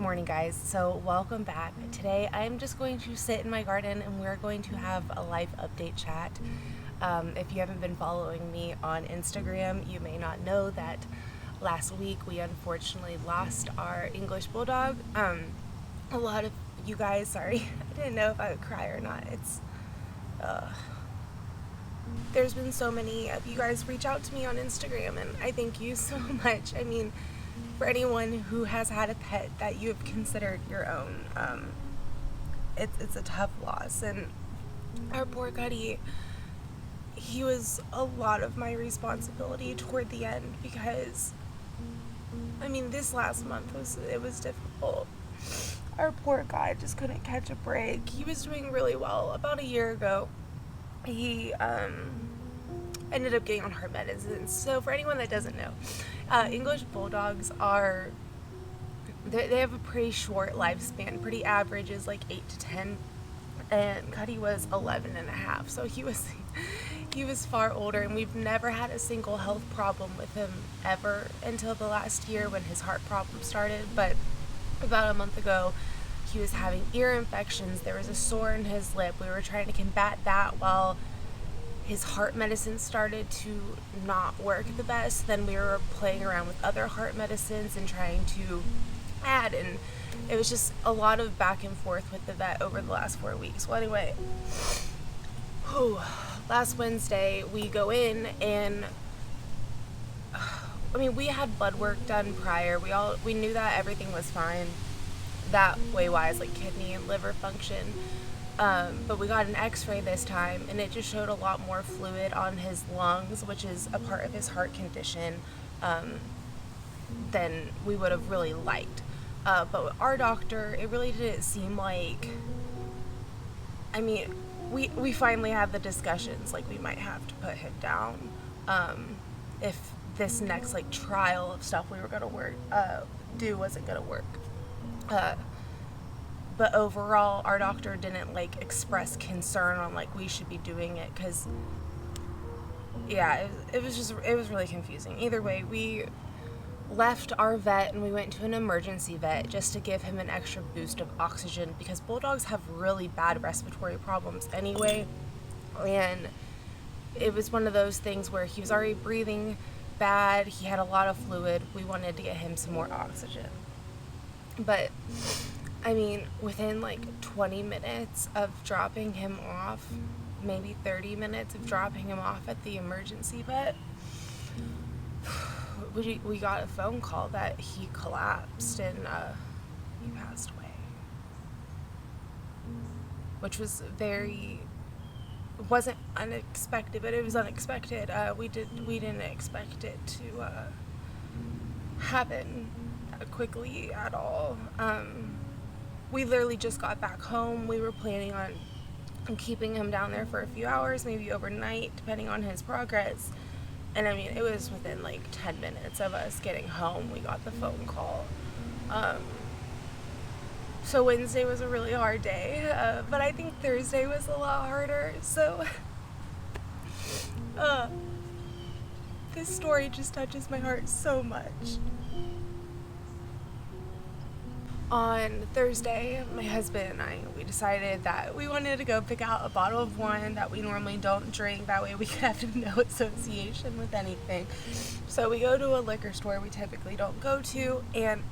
morning, guys. So welcome back. Today I'm just going to sit in my garden and we're going to have a life update chat. If you haven't been following me on Instagram, you may not know that last week we unfortunately lost our English bulldog. A lot of you guys, sorry, I didn't know if I would cry or not. There's been so many of you guys reach out to me on Instagram, and I thank you so much. I mean, for anyone who has had a pet that you have considered your own, it's a tough loss. And our poor Cudi, he was a lot of my responsibility toward the end because, I mean, this last month was difficult. Our poor guy just couldn't catch a break. He was doing really well. About a year ago, he ended up getting on heart medicine. So for anyone that doesn't know, English bulldogs they have a pretty short lifespan. Pretty average is like 8 to 10, and Cudi was 11 and a half, so he was far older, and we've never had a single health problem with him ever until the last year when his heart problem started. But about a month ago, he was having ear infections. There was a sore in his lip. We were trying to combat that while his heart medicine started to not work the best. Then we were playing around with other heart medicines and trying to add, and it was just a lot of back and forth with the vet over the last 4 weeks. Well, anyway, last Wednesday we go in, and I mean, we had blood work done prior. We knew that everything was fine that way wise, like kidney and liver function. But we got an x-ray this time, and it just showed a lot more fluid on his lungs, which is a part of his heart condition, than we would have really liked. But with our doctor, it really didn't seem like, I mean, we finally had the discussions, like we might have to put him down, if this next like trial of stuff we were gonna do wasn't gonna work. But overall, our doctor didn't like express concern on like we should be doing it, because yeah, it was really confusing. Either way, we left our vet and we went to an emergency vet just to give him an extra boost of oxygen, because bulldogs have really bad respiratory problems anyway, and it was one of those things where he was already breathing bad, he had a lot of fluid, we wanted to get him some more oxygen. But I mean, within like 20 minutes of dropping him off, maybe 30 minutes of dropping him off at the emergency vet, we got a phone call that he collapsed and he passed away, which was wasn't unexpected, but it was unexpected. We didn't expect it to happen quickly at all. We literally just got back home. We were planning on keeping him down there for a few hours, maybe overnight, depending on his progress. And I mean, it was within like 10 minutes of us getting home, we got the phone call. So Wednesday was a really hard day, but I think Thursday was a lot harder. So this story just touches my heart so much. On Thursday, my husband and I, we decided that we wanted to go pick out a bottle of wine that we normally don't drink. That way we could have no association with anything. So we go to a liquor store we typically don't go to, and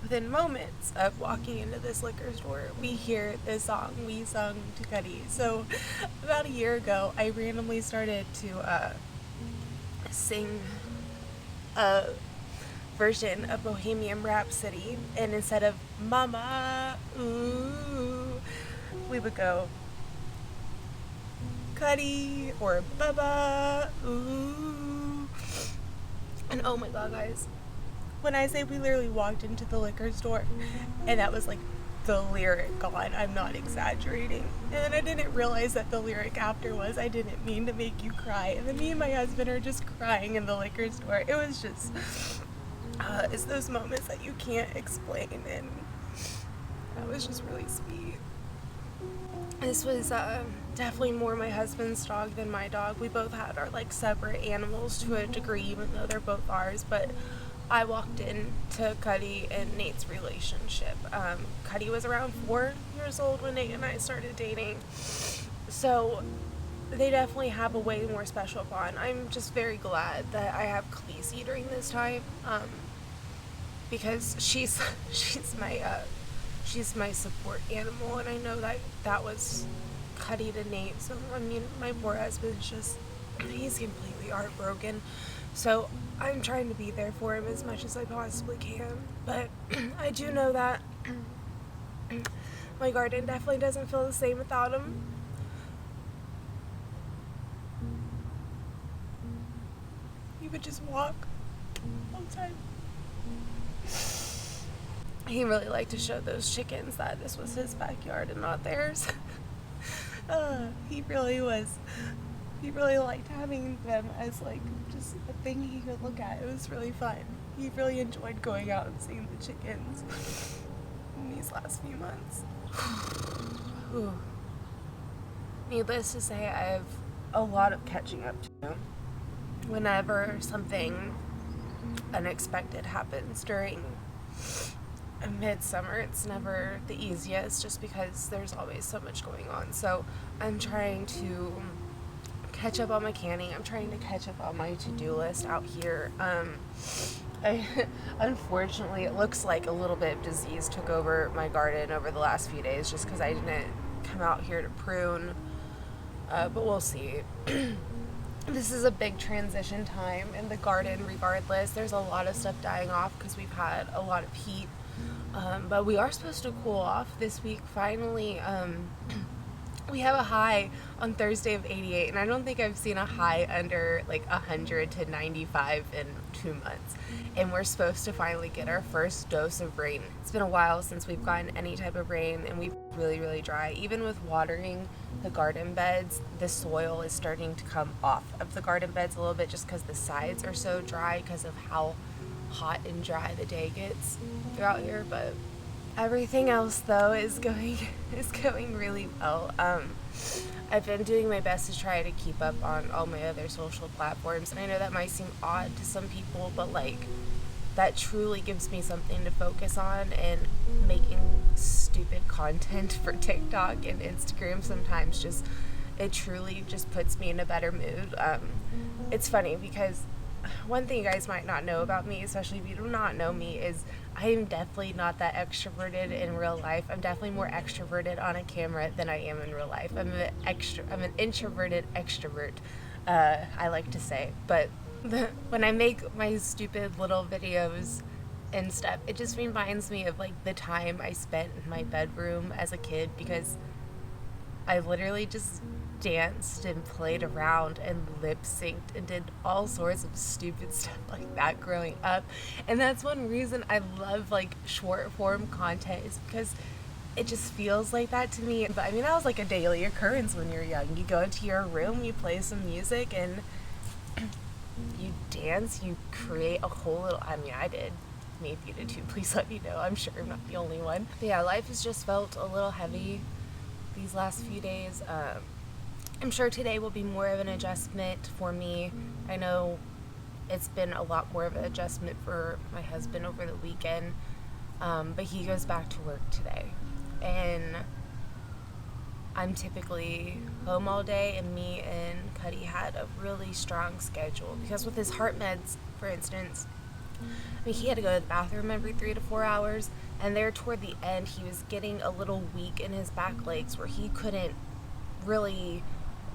within moments of walking into this liquor store, we hear this song we sung to Cudi. So about a year ago, I randomly started to sing a version of Bohemian Rhapsody, and instead of Mama Ooh, we would go Cudi or Bubba Ooooooh. And oh my god, guys, when I say we literally walked into the liquor store and that was like the lyric gone, I'm not exaggerating. And then I didn't realize that the lyric after was, I didn't mean to make you cry. And then me and my husband are just crying in the liquor store. It was just it's those moments that you can't explain, and that was just really sweet. This was definitely more my husband's dog than my dog. We both had our like separate animals to a degree, even though they're both ours, but I walked in to Cudi and Nate's relationship. Cudi was around 4 years old when Nate and I started dating. So they definitely have a way more special bond. I'm just very glad that I have Khaleesi during this time, because she's she's my support animal, and I know that was Cudi to Nate. So I mean, my poor husband's just, he's completely heartbroken. So I'm trying to be there for him as much as I possibly can. But I do know that my garden definitely doesn't feel the same without him. He would just walk all the time. He really liked to show those chickens that this was his backyard and not theirs. He really was. He really liked having them as like just a thing he could look at. It was really fun. He really enjoyed going out and seeing the chickens in these last few months. Needless to say, I have a lot of catching up to do. Whenever something unexpected happens during midsummer, it's never the easiest just because there's always so much going on. So I'm trying to catch up on my canning. I'm trying to catch up on my to-do list out here. Unfortunately, it looks like a little bit of disease took over my garden over the last few days just because I didn't come out here to prune. But we'll see. This is a big transition time in the garden regardless. There's a lot of stuff dying off because we've had a lot of heat. But we are supposed to cool off this week finally. We have a high on Thursday of 88, and I don't think I've seen a high under like 100 to 95 in 2 months. And we're supposed to finally get our first dose of rain. It's been a while since we've gotten any type of rain, and we've really, really dry. Even with watering the garden beds, the soil is starting to come off of the garden beds a little bit just because the sides are so dry because of how hot and dry the day gets throughout here. But everything else though is going really well. I've been doing my best to try to keep up on all my other social platforms, and I know that might seem odd to some people, but like that truly gives me something to focus on, and making stupid content for TikTok and Instagram sometimes it truly just puts me in a better mood. It's funny because one thing you guys might not know about me, especially if you do not know me, is I am definitely not that extroverted in real life. I'm definitely more extroverted on a camera than I am in real life. I'm an introverted extrovert, I like to say. But when I make my stupid little videos and stuff, it just reminds me of like the time I spent in my bedroom as a kid, because I literally just danced and played around and lip synced and did all sorts of stupid stuff like that growing up. And that's one reason I love like short form content, is because it just feels like that to me. But I mean, that was like a daily occurrence when you're young. You go into your room, you play some music, and you dance, you create a whole little, I mean, I did. Maybe you did too. Please let me know. I'm sure I'm not the only one. But yeah, life has just felt a little heavy these last few days. I'm sure today will be more of an adjustment for me. I know it's been a lot more of an adjustment for my husband over the weekend, but he goes back to work today. And I'm typically home all day, and me and Cudi had a really strong schedule because with his heart meds, for instance, I mean, he had to go to the bathroom every 3 to 4 hours, and there toward the end he was getting a little weak in his back legs where he couldn't really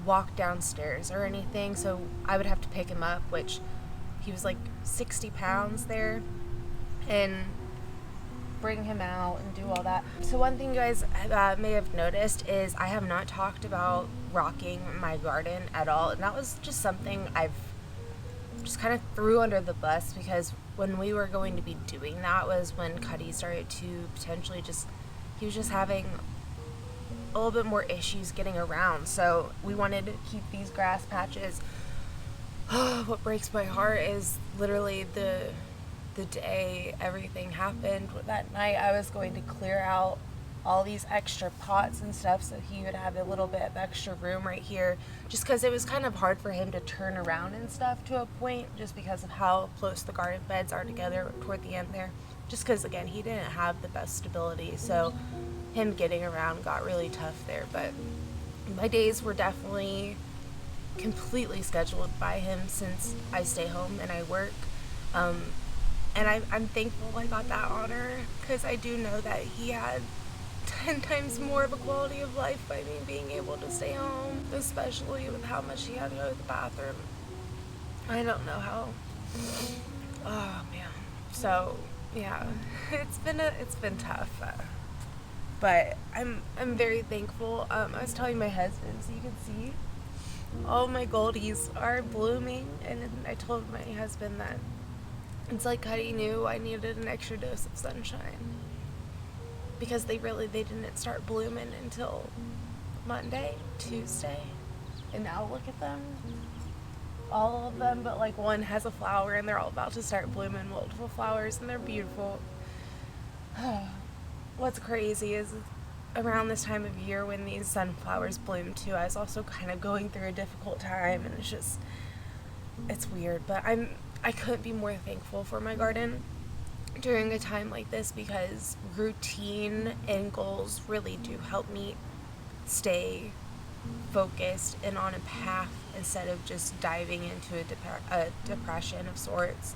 walk downstairs or anything, so I would have to pick him up, which he was like 60 pounds there, and bring him out and do all that. So one thing you guys may have noticed is I have not talked about rocking my garden at all, and that was just something I've just kind of threw under the bus, because when we were going to be doing that was when Cudi started to potentially he was just having a little bit more issues getting around, so we wanted to keep these grass patches. What breaks my heart is literally the day everything happened. That night I was going to clear out all these extra pots and stuff so he would have a little bit of extra room right here, just because it was kind of hard for him to turn around and stuff to a point, just because of how close the garden beds are together toward the end there. Just because, again, he didn't have the best stability, so him getting around got really tough there. But my days were definitely completely scheduled by him since I stay home and I work. And I'm thankful I got that honor, because I do know that he had 10 times more of a quality of life by me being able to stay home, especially with how much he had to go to the bathroom. I don't know how. Oh man. So yeah, it's been tough, but I'm very thankful. I was telling my husband, so you can see all my goldies are blooming, and I told my husband that it's like Cudi knew I needed an extra dose of sunshine, because they didn't start blooming until Monday, Tuesday, and now look at them, all of them but like one has a flower, and they're all about to start blooming multiple flowers, and they're beautiful. What's crazy is around this time of year when these sunflowers bloom too, I was also kind of going through a difficult time, and it's weird, but I couldn't be more thankful for my garden during a time like this, because routine and goals really do help me stay focused and on a path instead of just diving into a depression of sorts.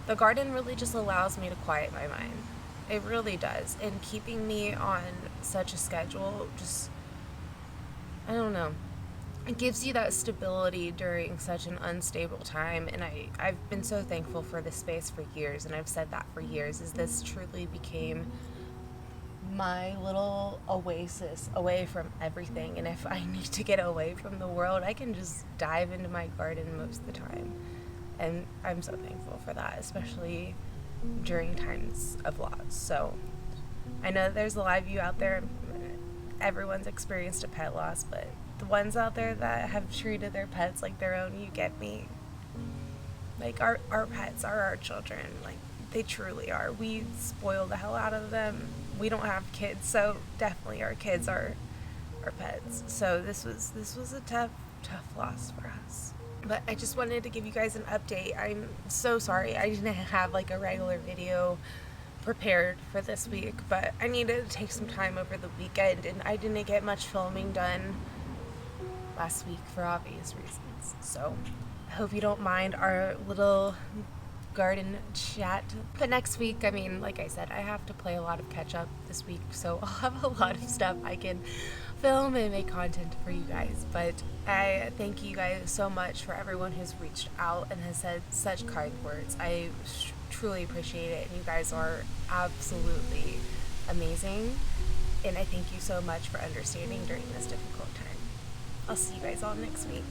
The garden really just allows me to quiet my mind. It really does. And keeping me on such a schedule, just, I don't know. It gives you that stability during such an unstable time. And I've been so thankful for this space for years, and I've said that for years, is this truly became my little oasis away from everything. And if I need to get away from the world, I can just dive into my garden most of the time. And I'm so thankful for that, especially during times of loss. So I know there's a lot of you out there, everyone's experienced a pet loss, but the ones out there that have treated their pets like their own, you get me. Like, our pets are our children. Like, they truly are. We spoil the hell out of them. We don't have kids, so definitely our kids are our pets. So this was a tough loss for us. But I just wanted to give you guys an update. I'm so sorry I didn't have like a regular video prepared for this week, but I needed to take some time over the weekend, and I didn't get much filming done last week for obvious reasons. So I hope you don't mind our little garden chat. But next week, I mean, like I said, I have to play a lot of catch up this week, so I'll have a lot of stuff I can film and make content for you guys. But I thank you guys so much for everyone who's reached out and has said such kind words. I truly appreciate it, and you guys are absolutely amazing, and I thank you so much for understanding during this difficult time. I'll see you guys all next week.